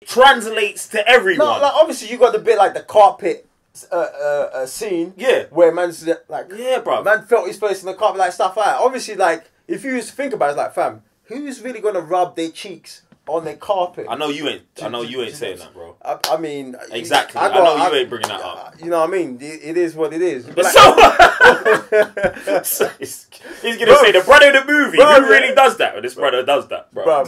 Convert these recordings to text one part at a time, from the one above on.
translates to everyone. No, like obviously you got the bit like the carpet scene. Yeah. Where man's like, yeah, bro. man felt his face in the carpet, like stuff like that. Obviously, like if you used to think about it, it's like, fam, who's really gonna rub their cheeks on their carpet? I know you ain't saying that, bro. I mean, exactly. I know you ain't bringing that up. You know what I mean? It is what it is. But So, he's gonna say the brother in the movie. Who really does that? But this brother does that, bro.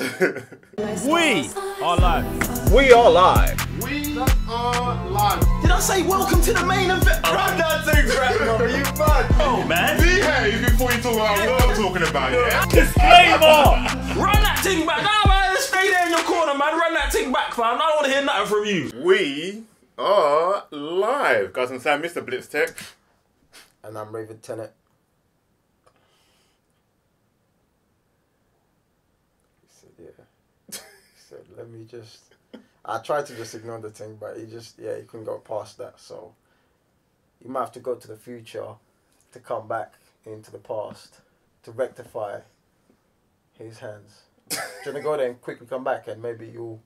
We are live. We are live. We are live. Did I say welcome to the main event? Run that thing, bro. You mad? Oh, man. Behave before you talk about what I'm talking about, yeah? Disclaimer! Run that thing back. Nah, man, stay there in your corner, man. Run that thing back, fam. I don't want to hear nothing from you. We are live. Guys and Sam, Mr. Blitz Tech. And I'm Raven Tenet. He said, yeah. He said, let me just... I tried to just ignore the thing, but he couldn't go past that. So you might have to go to the future to come back into the past to rectify his hands. Trying to go there and quickly come back and maybe you'll...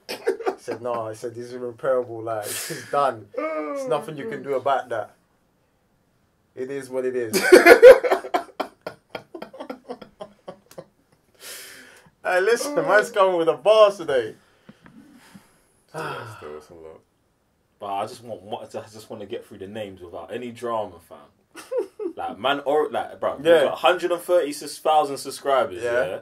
He said, no, I said, this is irreparable. Like, it's done. There's nothing you can do about that. It is what it is. Hey, listen, man's coming with a bars today. Still, it's a lot. But I just want to get through the names without any drama, fam. Like man, or like, bro, we've got 130,000 subscribers. Yeah,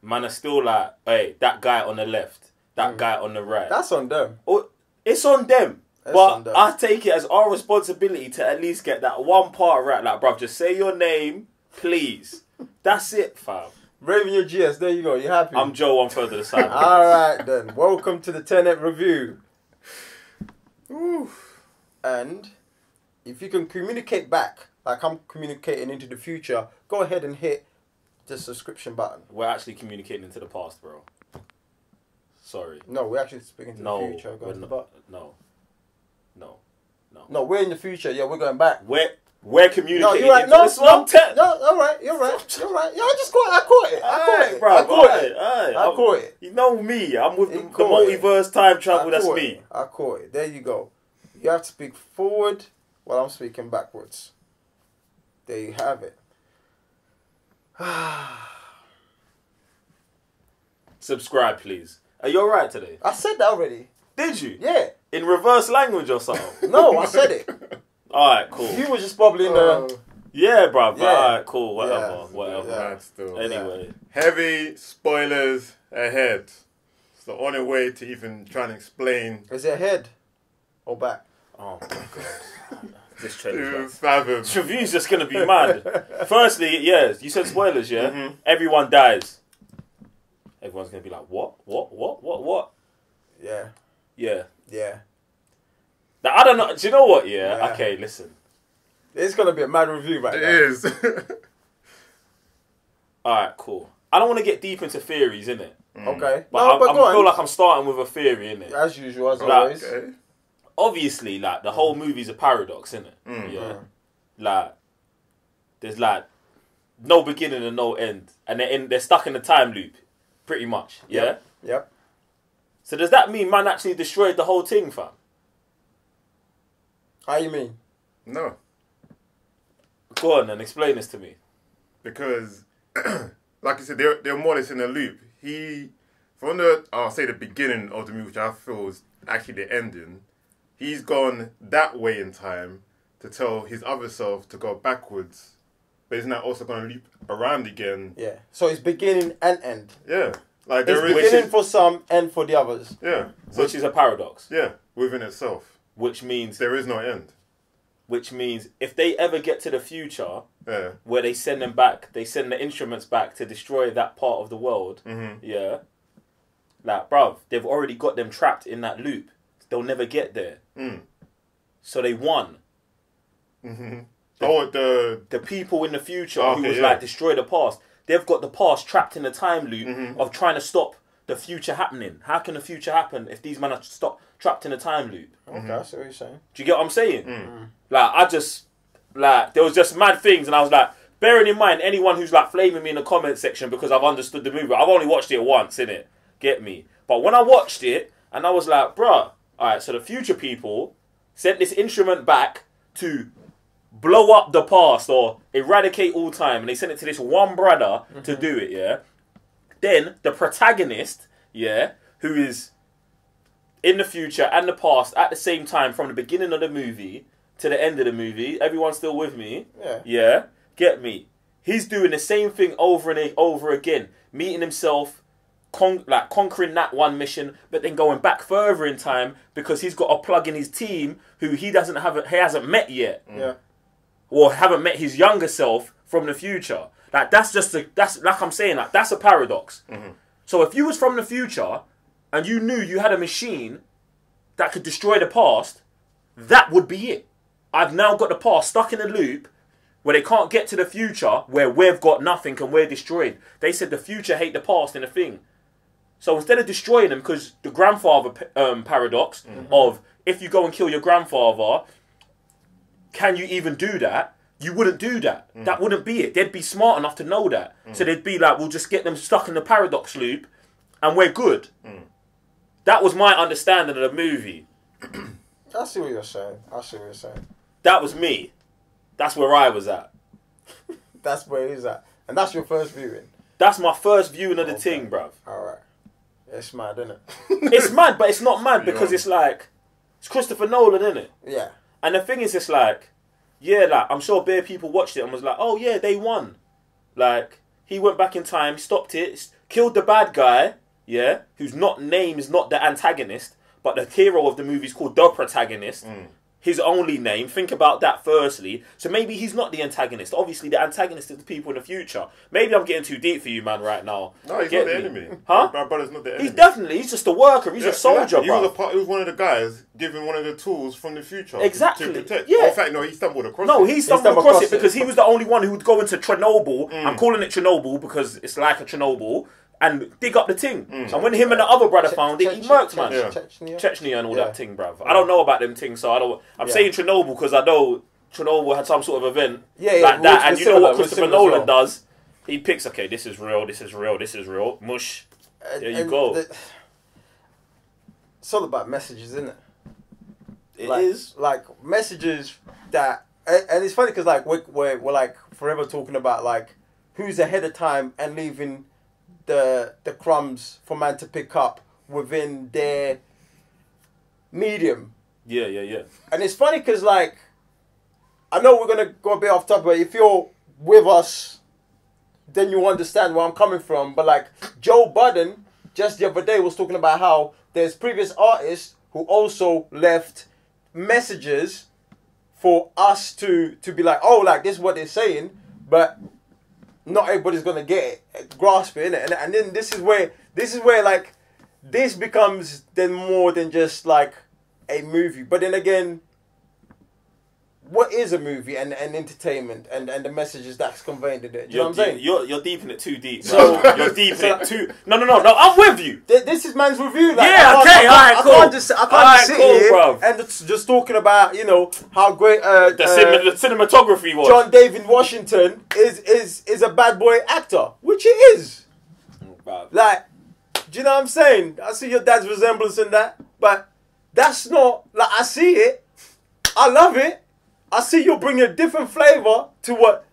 man are still like, hey, that guy on the left, that guy on the right. That's on them. Or, it's on them. But I take it as our responsibility to at least get that one part right. Like, bruv, just say your name, please. That's it, fam. Raven your GS, there you go. You happy? I'm Joe, one further to the side. Alright then. Welcome to the Tenet review. Oof. And if you can communicate back, like I'm communicating into the future, go ahead and hit the subscription button. We're actually communicating into the past, bro. Sorry. No, we're actually speaking to the future. No, we're in the future. Yeah, we're going back. We're communicating. No, you're right. No, all right. You're right. Yeah, I caught it. I caught it. You know me. I'm with the multiverse time travel. That's me. I caught it. There you go. You have to speak forward while I'm speaking backwards. There you have it. Subscribe, please. Are you alright today? I said that already. Did you? Yeah. In reverse language or something? No, I said it. Alright, cool. You were just probably in the... Yeah, bruv. Yeah. Alright, cool. Whatever. Yeah. Anyway. Heavy spoilers ahead. It's the only way to even try and explain. Is it ahead or back? Oh my god. This trailer. This review's just gonna be mad. Firstly, yes, you said spoilers, yeah? Everyone dies. Everyone's gonna be like, what? Yeah. Yeah. Yeah. Now, I don't know. Do you know what? Yeah. Okay, listen. It's gonna be a mad review right now. It is. Alright, cool. I don't want to get deep into theories, innit? Okay. But I feel like I'm starting with a theory, innit? As usual, as always. Okay. Obviously, like, the whole movie's a paradox, innit? Yeah. Like, there's, like, no beginning and no end. And they're stuck in a time loop, pretty much. Yeah? Yep. So does that mean man actually destroyed the whole thing, fam? How you mean? No. Go on and explain this to me. Because, like I said, they're more or less in a loop. From the beginning of the movie, which I feel is actually the ending, he's gone that way in time to tell his other self to go backwards. But he's now also going to loop around again. Yeah. So it's beginning and end. Yeah. Like it's beginning for some, end for the others. Yeah. Which is a paradox. Yeah, within itself. Which means... There is no end. Which means if they ever get to the future, where they send them back, they send the instruments back to destroy that part of the world, yeah, like, bruv, they've already got them trapped in that loop. They'll never get there. So they won. The people in the future who was like, destroy the past, they've got the past trapped in a time loop of trying to stop the future happening. How can the future happen if these men are trapped in a time loop? Okay, I see what you're saying. Do you get what I'm saying? Like, there was just mad things, and I was like, bearing in mind, anyone who's like flaming me in the comment section because I've understood the movie, I've only watched it once, innit? Get me? But when I watched it, And I was like, bruh, alright, so the future people sent this instrument back to blow up the past or eradicate all time. And they sent it to this one brother to do it, yeah? Then the protagonist, yeah, who is in the future and the past at the same time from the beginning of the movie to the end of the movie. Everyone's still with me? Yeah. Yeah? Get me? He's doing the same thing over and over again. Meeting himself, conquering that one mission, but then going back further in time because he's got a plug in his team who he hasn't met yet. Yeah. Or haven't met his younger self from the future. Like, that's like I'm saying, like, that's a paradox. So if you was from the future and you knew you had a machine that could destroy the past, that would be it. I've now got the past stuck in a loop where they can't get to the future where we've got nothing and we're destroyed. They said the future hate the past in a thing. So instead of destroying them, because the grandfather paradox of if you go and kill your grandfather, can you even do that? You wouldn't do that. That wouldn't be it. They'd be smart enough to know that. So they'd be like, we'll just get them stuck in the paradox loop and we're good. That was my understanding of the movie. I see what you're saying. That was me. That's where I was at. That's where he's at. And that's your first viewing? That's my first viewing of the thing, bruv. Alright. It's mad, isn't it? It's mad, but it's not mad because it's like, it's Christopher Nolan, isn't it? Yeah. And the thing is, it's like, yeah, like, I'm sure bare people watched it and was like, oh yeah, they won. Like, he went back in time, stopped it, killed the bad guy, yeah, whose name is not the antagonist, but the hero of the movie is called the protagonist. His only name. Think about that firstly. So maybe he's not the antagonist. Obviously, the antagonist is the people in the future. Maybe I'm getting too deep for you, man, right now. No, he's not the enemy. Huh? My brother's not the enemy. He's just a worker. He's a soldier, bro. He was one of the guys given one of the tools from the future. Exactly. To protect. Yeah. In fact, no, he stumbled across it. No, he stumbled across it because he was the only one who would go into Chernobyl. I'm calling it Chernobyl because it's like a Chernobyl. And dig up the thing. And when him and the other brother found it, he murked, man. Chechnya and all that thing, bruv. I don't know about them things, so I'm saying Chernobyl because I know Chernobyl had some sort of event like that. And you know what Christopher Nolan does? He picks, okay, this is real, this is real, this is real. Mush. There you go. It's all about messages, isn't it? It is. Like, messages that... And it's funny because, like, we're like, forever talking about, like, who's ahead of time and leaving... the crumbs for man to pick up within their medium. Yeah. And it's funny because, like, I know we're going to go a bit off topic, but if you're with us, then you understand where I'm coming from. But, like, Joe Budden, just the other day, was talking about how there's previous artists who also left messages for us to be like, oh, like, this is what they're saying, but... not everybody's gonna get it, grasp it, innit? And then this is where like this becomes then more than just like a movie. But then again, what is a movie and entertainment and the messages that's conveyed in it? Do you know what I'm saying? You're deep in it too deep. So you're deep in it too. No. I'm with you. This is man's review. Like, yeah. Okay. Alright. Cool. I can't just sit here bro. and just talking about how great the cinematography was. John David Washington is a bad boy actor, which he is. Like, do you know what I'm saying? I see your dad's resemblance in that, but that's not like I see it. I love it. I see you bring a different flavour to what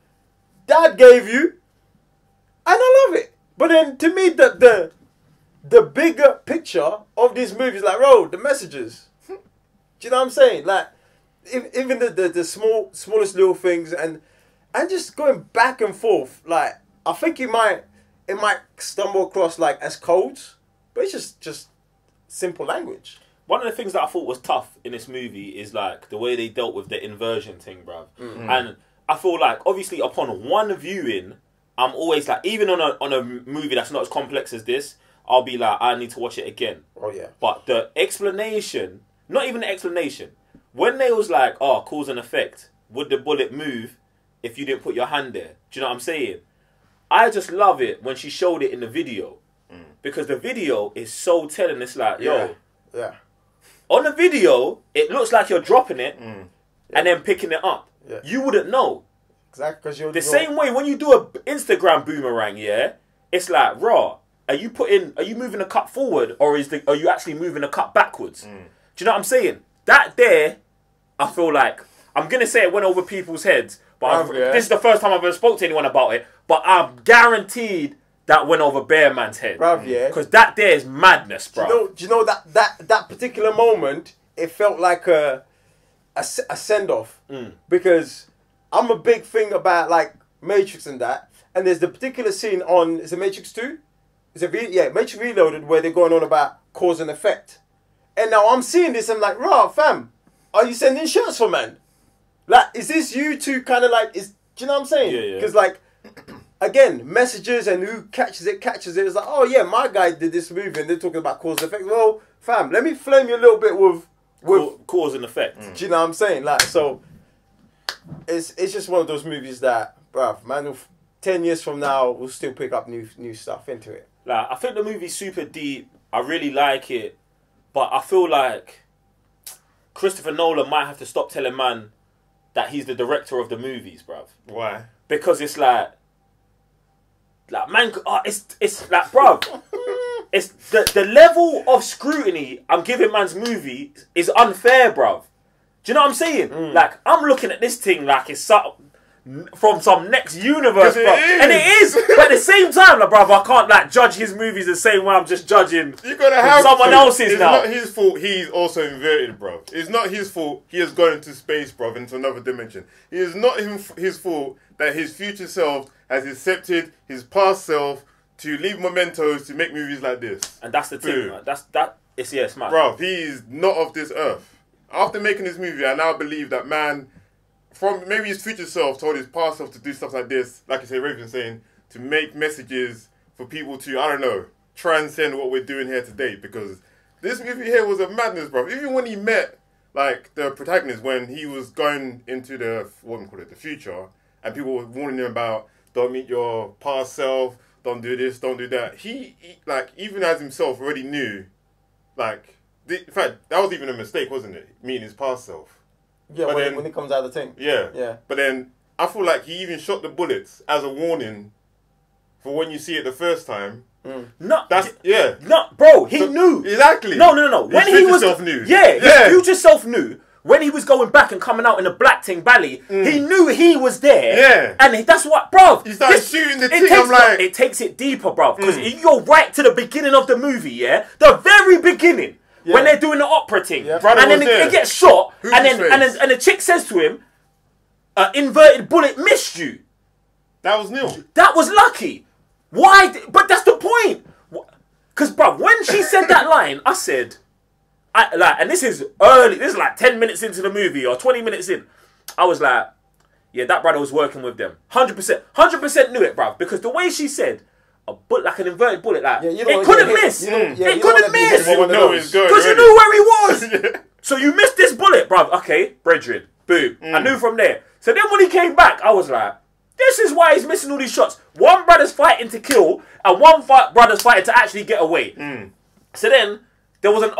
Dad gave you, and I love it. But then, to me, the bigger picture of these movies, like, the messages. Do you know what I'm saying? Like, even the smallest little things, and just going back and forth. Like, I think it might stumble across like as codes, but it's just simple language. One of the things that I thought was tough in this movie is like the way they dealt with the inversion thing, bruv. And I feel like obviously upon one viewing, I'm always like, even on a movie that's not as complex as this, I'll be like, I need to watch it again. Oh yeah. But the explanation, not even the explanation, when they was like, oh, cause and effect, would the bullet move if you didn't put your hand there? Do you know what I'm saying? I just love it when she showed it in the video. Because the video is so telling. It's like, yo. Yeah. On the video, it looks like you're dropping it and then picking it up. Yeah. You wouldn't know. Exactly. Because you're the same way when you do a Instagram boomerang, yeah, it's like raw. are you moving a cut forward, or are you actually moving a cut backwards? Do you know what I'm saying? That there, I feel like, I'm going to say it went over people's heads, but this is the first time I've ever spoke to anyone about it, but I'm guaranteed that went over Bear Man's head. Bruv, yeah. Because that there is madness, bro. Do you know that particular moment, it felt like a send-off. Because I'm a big thing about, like, Matrix and that. And there's the particular scene on, is it Matrix 2? Matrix Reloaded, where they're going on about cause and effect. And now I'm seeing this, I'm like, rah, fam, are you sending shots for man? Like, is this you two kind of like, do you know what I'm saying? Yeah. Because, like, again, messages and who catches it. It's like, oh yeah, my guy did this movie and they're talking about cause and effect. Well, fam, let me flame you a little bit with cause and effect. Do you know what I'm saying? Like, so it's just one of those movies that, bruv, man, 10 years from now, we'll still pick up new stuff into it. Like, I think the movie's super deep. I really like it, but I feel like Christopher Nolan might have to stop telling man that he's the director of the movies, bruv. Why? Because it's like man, it's like, bruv, it's the level of scrutiny I'm giving man's movie is unfair, bruv. Do you know what I'm saying? Like, I'm looking at this thing like it's from some next universe, bruv. And it is. But at the same time, like, bruv, I can't like judge his movies the same way I'm just judging someone else's now. It's not his fault he's also inverted, bruv. It's not his fault he has gone into space, bruv, into another dimension. It is not his fault that his future self has accepted his past self to leave mementos to make movies like this. And that's the thing, man. It's mad. Bruv, he is not of this earth. After making this movie, I now believe that man, from maybe his future self, told his past self to do stuff like this, like you say, Raven's saying, to make messages for people to, I don't know, transcend what we're doing here today. Because this movie here was a madness, bruv. Even when he met, like, the protagonist, when he was going into the future, and people were warning him about, don't meet your past self, don't do this, don't do that. He like, even as himself, already knew, like, in fact, that was even a mistake, wasn't it? Meeting his past self. Yeah, but when it comes out of the thing. Yeah. But then, I feel like he even shot the bullets as a warning for when you see it the first time. No, bro, he knew. Exactly. No. When his future self knew. Yeah, his future self knew. When he was going back and coming out in the Black Ting Valley, he knew he was there. Yeah. And that's what, bruv. He started shooting the thing, I'm like... It takes it deeper, bruv. Because you go right to the beginning of the movie, yeah? The very beginning. Yeah. When they're doing the opera thing. Yeah. And then it gets shot. And the chick says to him, inverted bullet missed you. That was Neil. That was lucky. Why? But that's the point. Because, bruv, when she said that line, I said... and this is early, this is like 10 minutes into the movie or 20 minutes in. I was like, yeah, that brother was working with them. 100% knew it, bruv. Because the way she said, like an inverted bullet, like, it couldn't miss. It couldn't miss. Because you knew where he was. So you missed this bullet, bruv. Okay, brethren. Boom. I knew from there. So then when he came back, I was like, this is why he's missing all these shots. One brother's fighting to kill and one brother's fighting to actually get away. So then... There wasn't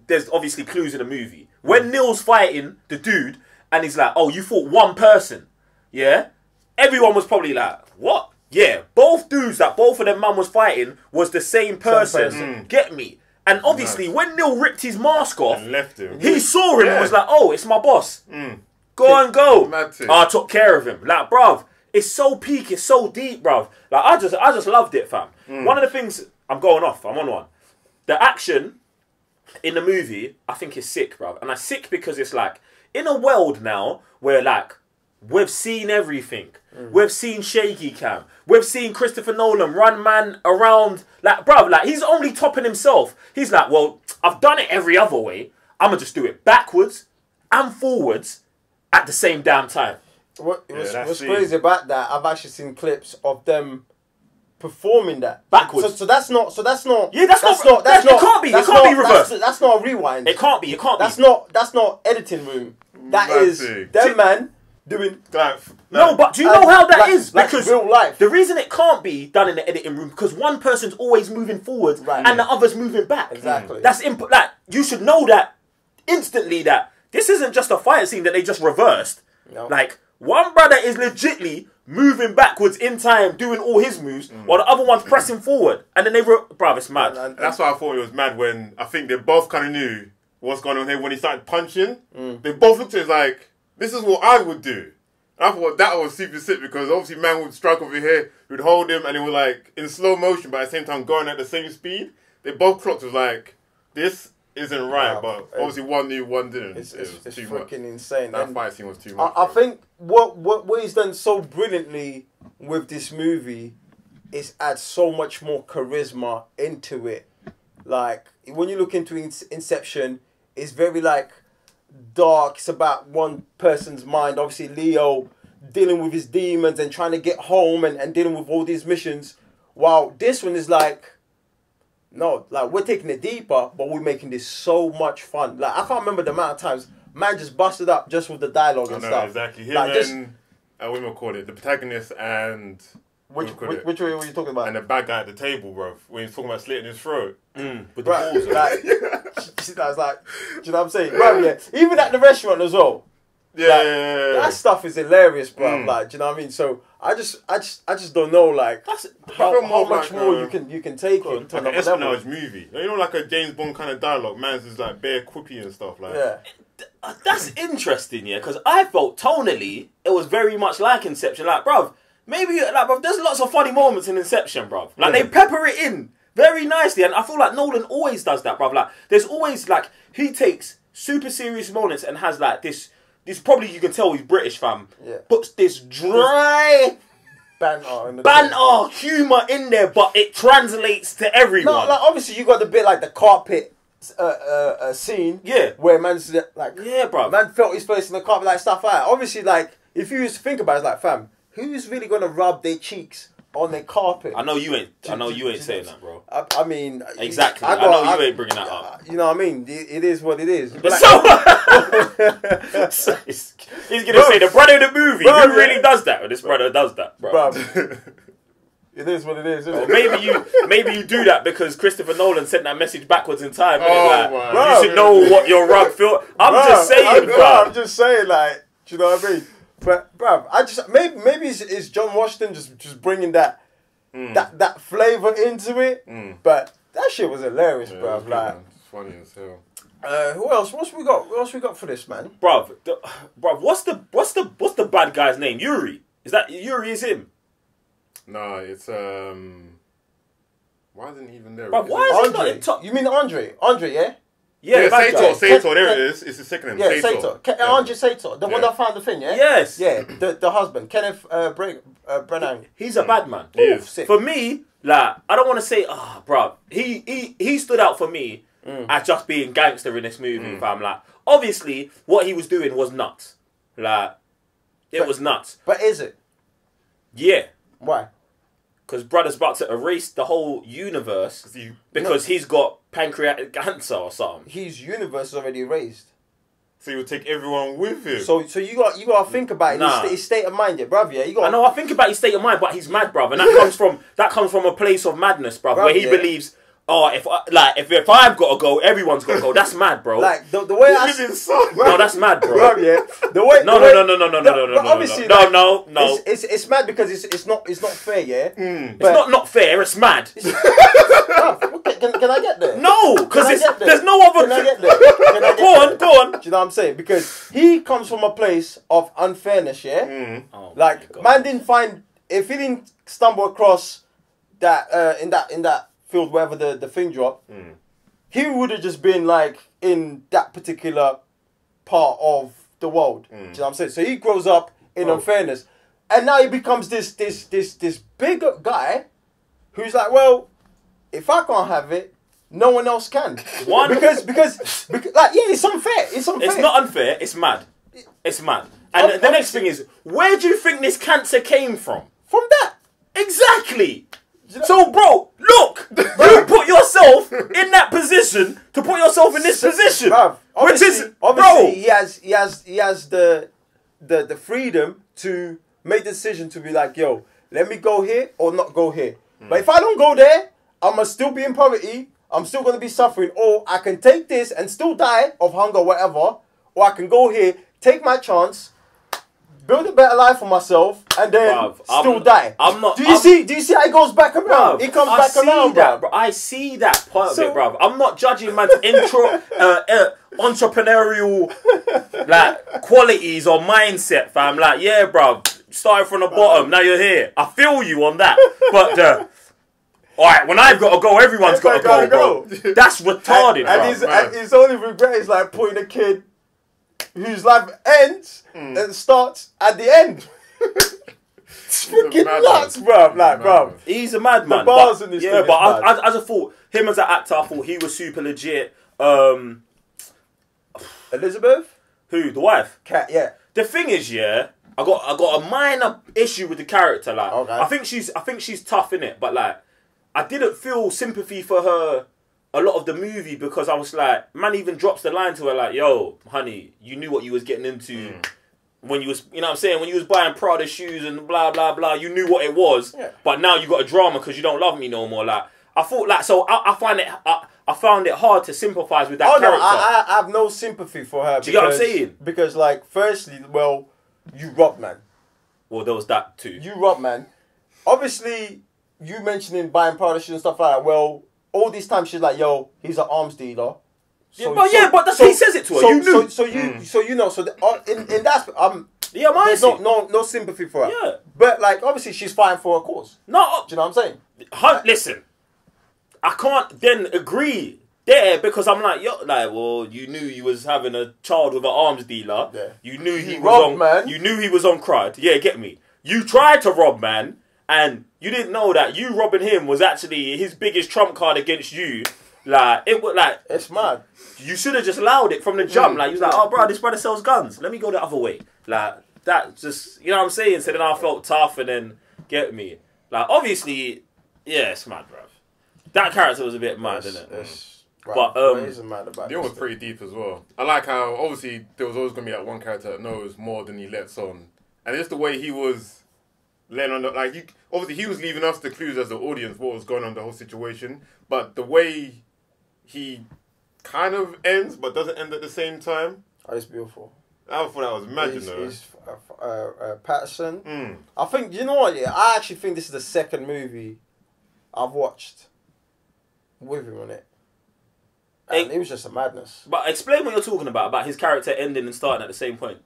there's obviously clues in the movie. When Neil's fighting the dude, and he's like, oh, you fought one person, yeah? Everyone was probably like, what? Yeah, both dudes that both of them man was fighting was the same person. Get me? And obviously, when Neil ripped his mask off, and left him. He saw him and was like, oh, it's my boss. Go and go. I took care of him. Like, bruv, it's so peak, it's so deep, bruv. Like, I just loved it, fam. One of the things, I'm going off, I'm on one. The action in the movie, I think, is sick, bro. And it's sick because it's like, in a world now where, like, we've seen everything. We've seen Shaky Cam. We've seen Christopher Nolan run man around. Like, bro, like, he's only topping himself. He's like, well, I've done it every other way. I'm going to just do it backwards and forwards at the same damn time. What's crazy about that, I've actually seen clips of them... performing that backwards, so that's not. Yeah, that's not. It can't be reversed. That's not a rewind. It can't be. That's not editing room. That is them man doing. No, but do you know how that is? Because real life. The reason it can't be done in the editing room because one person's always moving forward and the other's moving back. Exactly. That's input. Like, you should know that instantly. That this isn't just a fight scene that they just reversed. No. Like, one brother is legitly moving backwards in time, doing all his moves, while the other one's pressing forward. And then bruv, it's mad. And that's why I thought it was mad when I think they both kind of knew what's going on here when he started punching. They both looked at it like, this is what I would do. And I thought that was super sick because obviously man would strike over here, would hold him, and it was like in slow motion, but at the same time going at the same speed. They both clocked was like, this isn't right, but obviously one knew, one didn't. It's too freaking much. insane. That fight scene was too much. I think what he's done so brilliantly with this movie is add so much more charisma into it. Like when you look into Inception, it's very like dark. It's about one person's mind. Obviously, Leo dealing with his demons and trying to get home and dealing with all these missions. While this one is like, no, like we're taking it deeper, but we're making this so much fun. Like I can't remember the amount of times man just busted up just with the dialogue and stuff. Exactly. Him like, and what do we call it? The protagonist and which way were you talking about? And the bad guy at the table, bro. When he's talking about slitting his throat with the balls. Like, I was like, do you know what I'm saying, bro? Yeah, even at the restaurant as well. Yeah, like, that stuff is hilarious, bro. Like, do you know what I mean? So I just don't know, like, how much more you can take it to like an espionage movie. You know, like a James Bond kind of dialogue. Man's just like bare quippy and stuff. Like, yeah. That's interesting, yeah, because I felt tonally it was very much like Inception. Like, bruv, maybe, like, bruv, there's lots of funny moments in Inception, bruv. Like, they pepper it in very nicely, and I feel like Nolan always does that, bruv. Like, there's always, like, he takes super serious moments and has, like, this probably, you can tell he's British, fam. Yeah. Puts this dry banter humour in there, but it translates to everyone. No, like, obviously, you got the bit, like, the carpet scene, where man's like, bro, man felt his face in the carpet, like stuff like that. Obviously, like if you just think about it, it's like, fam, who's really gonna rub their cheeks on their carpet? I know you ain't saying that, bro. I mean, exactly. I know you ain't bringing that up. You know what I mean? It is what it is. Like, so, he's gonna say the brother in the movie who really does that, or this brother does that, bro. It is what it is, isn't it? Maybe you do that because Christopher Nolan sent that message backwards in time. Oh, you should know what your rug feel. I'm just saying, bro. I'm just saying, like, do you know what I mean? But, bro, I just maybe it's John Washington just bringing that flavor into it. But that shit was hilarious, bro. Like, it's funny as hell. Who else? What else we got for this, man? Bro, what's the bad guy's name? Yuri. Is that Yuri? Is him? No, it's why isn't he even there? But why is he not in top? You mean Andre? Andre, yeah? Yeah, Sator, there it is. It's the second name. Yeah, Sator. Andre Sator, the one that found the thing, yeah? Yes. Yeah, the husband, Kenneth Branagh. He's a bad man. Sick. For me, like, I don't want to say, bro, he stood out for me as just being gangster in this movie, fam. Like, obviously, what he was doing was nuts. Like, it was nuts. But is it? Yeah. Why? Because brother's about to erase the whole universe because he's got pancreatic cancer or something. His universe is already erased. So he would take everyone with him. So you got to think about it. His state of mind, yeah, bruv. Yeah, you got. I know. I think about his state of mind, but he's mad, bruv, and that comes from a place of madness, bruv, where he believes. Oh, if I've got to go, everyone's got to go. That's mad, bro. Like the way no, that's mad, bro. Yeah, the way. No. Obviously, no. It's mad because it's not fair, yeah. It's not fair. It's mad. Can I get there? No, because there's no other. Can I get there? Go on. Do you know what I'm saying? Because he comes from a place of unfairness, yeah. Oh, like man didn't find, if he didn't stumble across that in that field wherever the thing dropped, he would have just been like in that particular part of the world. Do you know what I'm saying? So he grows up in unfairness, and now he becomes this big guy who's like, well, if I can't have it, no one else can. Because like, yeah, it's unfair. It's not unfair. It's mad. It's mad. And the next thing is, where do you think this cancer came from? From that. Exactly. So, bro, look, you put yourself in that position to put yourself in this position, which is, bro. He has the freedom to make the decision to be like, yo, let me go here or not go here. But if I don't go there, I'm gonna still be in poverty. I'm still gonna be suffering. Or I can take this and still die of hunger, or whatever. Or I can go here, take my chance, build a better life for myself, and then still die. I'm not. Do you see how he goes back around? He comes back around, bro. I see that part of it, bro. I'm not judging man's entrepreneurial like qualities or mindset, fam. Like, yeah, bro. Started from the bottom, now you're here. I feel you on that, but. Alright, when I've got to go, everyone's got to go, bro. That's retarded, and his only regret is like putting a kid whose life ends and starts at the end. It's freaking nuts, bro. Like, bro. He's a madman. The bars in this thing, but as I thought, him as an actor, I thought he was super legit. Elizabeth? Who? The wife? Cat, yeah. The thing is, yeah, I got a minor issue with the character. Like, okay. I think she's tough in it, but like, I didn't feel sympathy for her a lot of the movie because I was like, man even drops the line to her like, yo, honey, you knew what you was getting into when you was, you know what I'm saying, when you was buying Prada shoes and blah, blah, blah, you knew what it was, but now you got a drama because you don't love me no more. Like, I thought like, so I found it hard to sympathise with that character. No, I have no sympathy for her. Do you get what I'm saying? Because like, firstly, well, you robbed, man. Well, there was that too. You robbed, man. Obviously, you mentioning buying Prada shoes and stuff like that. Well, all this time she's like, "Yo, he's an arms dealer." So, but that's he says it to her. You knew. So you know. So in that, there's no sympathy for her. Yeah. But like, obviously, she's fighting for her cause. No, do you know what I'm saying? Listen, I can't then agree there because I'm like, yo, like, well, you knew you was having a child with an arms dealer. Yeah. You knew he was on, man. You knew he was on crud. Yeah, get me. You tried to rob, man. And you didn't know that you robbing him was actually his biggest trump card against you. Like, it was like... It's mad. You should have just allowed it from the jump. Like, you was like, oh, bro, this brother sells guns. Let me go the other way. Like, that just... You know what I'm saying? So then I felt tough and then... Get me? Like, obviously... Yeah, it's mad, bro. That character was a bit mad, isn't it? But, the one was pretty deep as well. I like how, obviously, there was always going to be that one character that knows more than he lets on. And just the way he was... letting on the, like, obviously he was leaving us the clues as the audience what was going on in the whole situation, but the way he kind of ends but doesn't end at the same time. Oh, it's beautiful. I thought that was magic, though. Patterson. I think, you know what, yeah, I actually think this is the second movie I've watched with him on it. And it was just a madness. But explain what you're talking about his character ending and starting at the same point.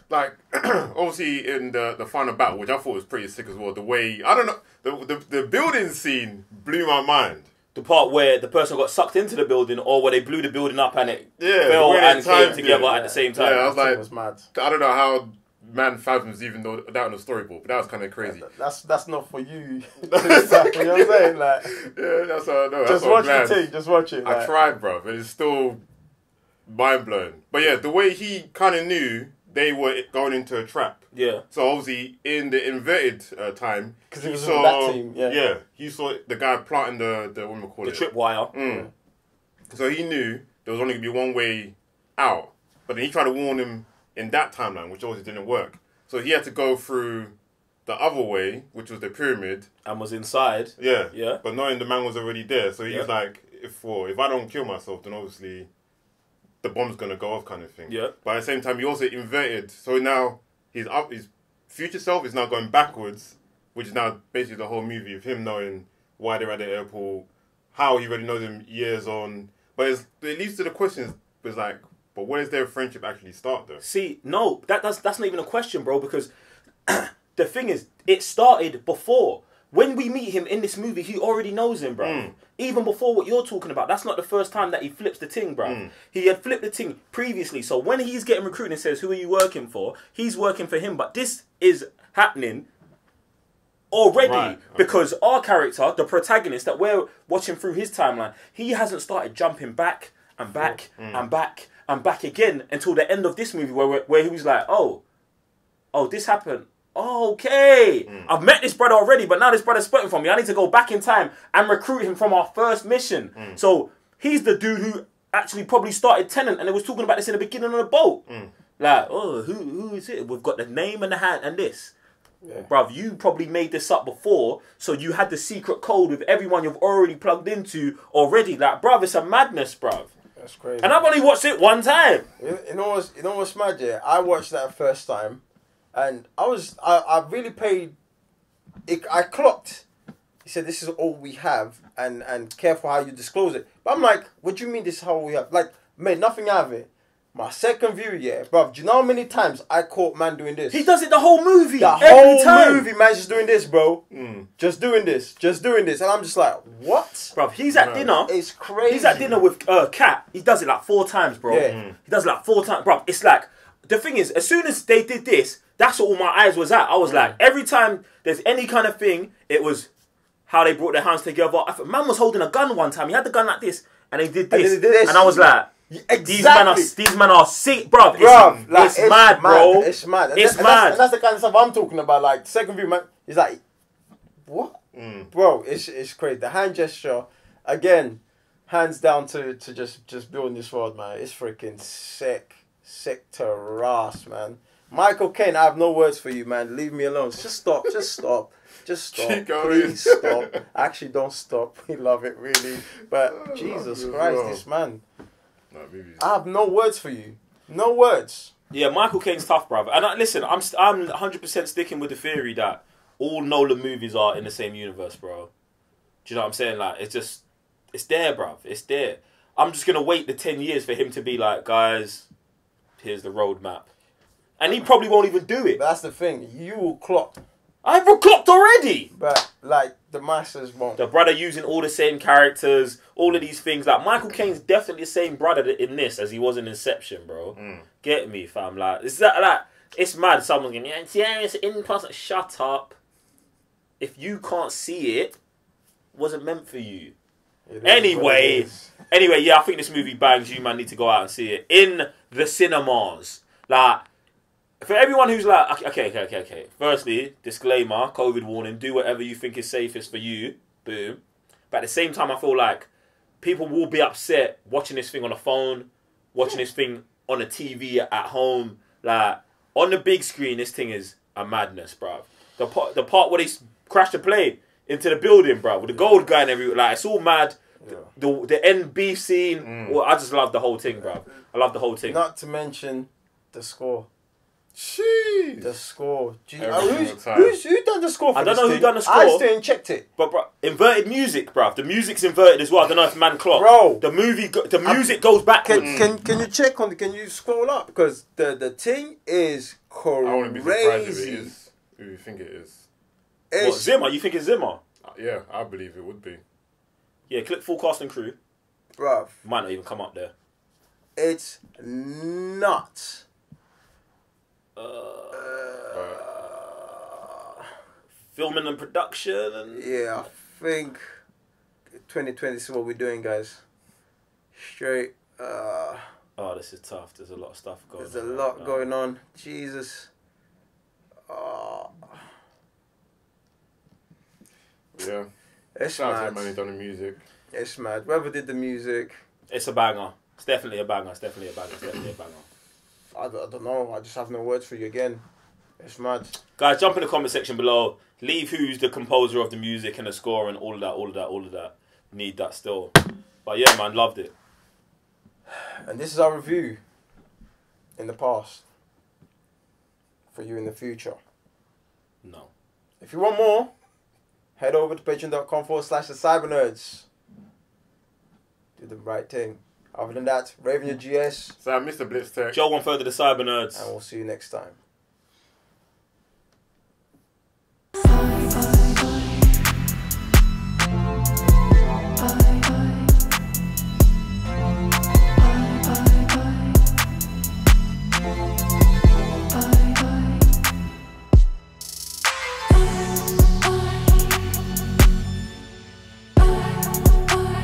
Like, obviously in the final battle, which I thought was pretty sick as well, the way, I don't know, the building scene blew my mind. The part where the person got sucked into the building or where they blew the building up and it fell and came together at the same time. Yeah, I was like, it was mad. I don't know how man fathoms even though that on the storyboard, but that was kind of crazy. That's not for you. You know what I'm saying? Like, yeah, that's what I know. Just watch the thing, just watch it. I tried, bro, but it's still mind-blowing. But yeah, the way he kind of knew they were going into a trap. Yeah. So obviously in the inverted time, because he was on that team. Yeah. He saw the guy planting the what do we call it? The tripwire. So he knew there was only going to be one way out, but then he tried to warn him in that timeline, which obviously didn't work. So he had to go through the other way, which was the pyramid, and was inside. Yeah. Yeah. But knowing the man was already there, so he was like, if I don't kill myself, then obviously the bomb's gonna go off, kind of thing. Yeah. But at the same time, he also inverted. So now his future self is now going backwards, which is now basically the whole movie of him knowing why they're at the airport, how he already knows him years on. But it leads to the questions. It's like, but where does their friendship actually start, though? See, no, that's not even a question, bro. Because the thing is, it started before. When we meet him in this movie, he already knows him, bro. Even before what you're talking about, that's not the first time that he flips the ting, bro. He had flipped the ting previously. So when he's getting recruited and says, who are you working for? He's working for him. But this is happening already because our character, the protagonist that we're watching through his timeline, he hasn't started jumping back and back and back and back again until the end of this movie where he was like, oh, this happened. Okay, I've met this brother already, but now this brother's spotting for me. I need to go back in time and recruit him from our first mission. So he's the dude who actually probably started Tenet, and they was talking about this in the beginning of the boat. Like, oh, who is it? We've got the name and the hand and this. Yeah. Bruv, you probably made this up before, so you had the secret code with everyone you've already plugged into already. Like, bruv, it's a madness, bruv. That's crazy. And I've only watched it one time. You know what's mad, yeah? I watched that first time. And I really paid. I clocked. He said, "This is all we have, and careful how you disclose it." But I'm like, "What do you mean this is all we have?" Like, made nothing out of it. My second view, yeah, bruv. Do you know how many times I caught man doing this? He does it the whole movie. The every whole movie, man's just doing this, bro. Just doing this, and I'm just like, what? Bruv, he's at dinner. It's crazy. He's at dinner with Kat. He does it like 4 times, bro. Yeah. He does it like 4 times, bruv. It's like, the thing is, as soon as they did this, that's what all my eyes was at. I was like, every time there's any kind of thing, it was how they brought their hands together. Man was holding a gun one time. He had the gun like this, and they did this. And I was like, exactly. These men are sick, bruv. It's mad, bro. It's mad. It's mad. And that's the kind of stuff I'm talking about. Like, second view, man, he's like, what? Bro, it's crazy. The hand gesture, again, hands down to just building this world, man. It's freaking sick to ass, man. Michael Caine, I have no words for you, man. Leave me alone. Just stop. Just stop. Please stop. Actually, don't stop. We love it, really. But Jesus Christ, this man. I have no words for you. No words. Yeah, Michael Caine's tough, brother. And listen, I'm 100% sticking with the theory that all Nolan movies are in the same universe, bro. Do you know what I'm saying? Like, it's there, bruv. It's there. I'm just gonna wait the 10 years for him to be like, guys, here's the roadmap. And he probably won't even do it. But that's the thing. You will clock. I've clocked already. But, like, the masses won't. The brother using all the same characters, all of these things. Like, Michael Caine's definitely the same brother in this as he was in Inception, bro. Get me, fam. Like, it's mad. Someone's going, yeah, it's in person. Shut up. If you can't see it, wasn't meant for you. Anyway, yeah, I think this movie bangs. You man need to go out and see it in the cinemas. Like, for everyone who's like, okay. Firstly, disclaimer, COVID warning, do whatever you think is safest for you. Boom. But at the same time, I feel like people will be upset watching this thing on a phone, watching this thing on a TV at home. Like, on the big screen, this thing is a madness, bruv. The part where they crashed the plane into the building, bruv, with the gold guy and everything, like, it's all mad. Yeah. The end beef scene, well, I just love the whole thing, bruv. I love the whole thing. Not to mention the score. Jeez. The score. Who done the score for I don't know who done the score. I still ain't checked it. But bro, inverted music, bruv. The music's inverted as well. I don't know if man clocked. Bro. The music goes backwards. Can you check on can you scroll up? Because the thing is crazy. I wouldn't be surprised if it is. Who you think it is? What, Zimmer? You think it's Zimmer? Yeah, I believe it would be. Yeah, click full cast and crew. Bruv. Might not even come up there. It's nuts. Filming and production and... Yeah, I think 2020 is what we're doing, guys. Straight. Oh, this is tough. There's a lot of stuff going on. There's a lot going on. Jesus. Yeah. It's Shout mad. out to man who done the music. It's mad. Whoever did the music. It's a banger. It's definitely a banger. I don't know. I just have no words for you again. It's mad. Guys, jump in the comment section below. Leave who's the composer of the music and the score and all of that. Need that still. But yeah, man, loved it. And this is our review in the past. For you in the future. No. If you want more, head over to patreon.com/thecybernerds. Do the right thing. Other than that, Raven your GS. So, Mr. Blitz Tech. Joe 1/3 of the Cyber Nerds. And we'll see you next time.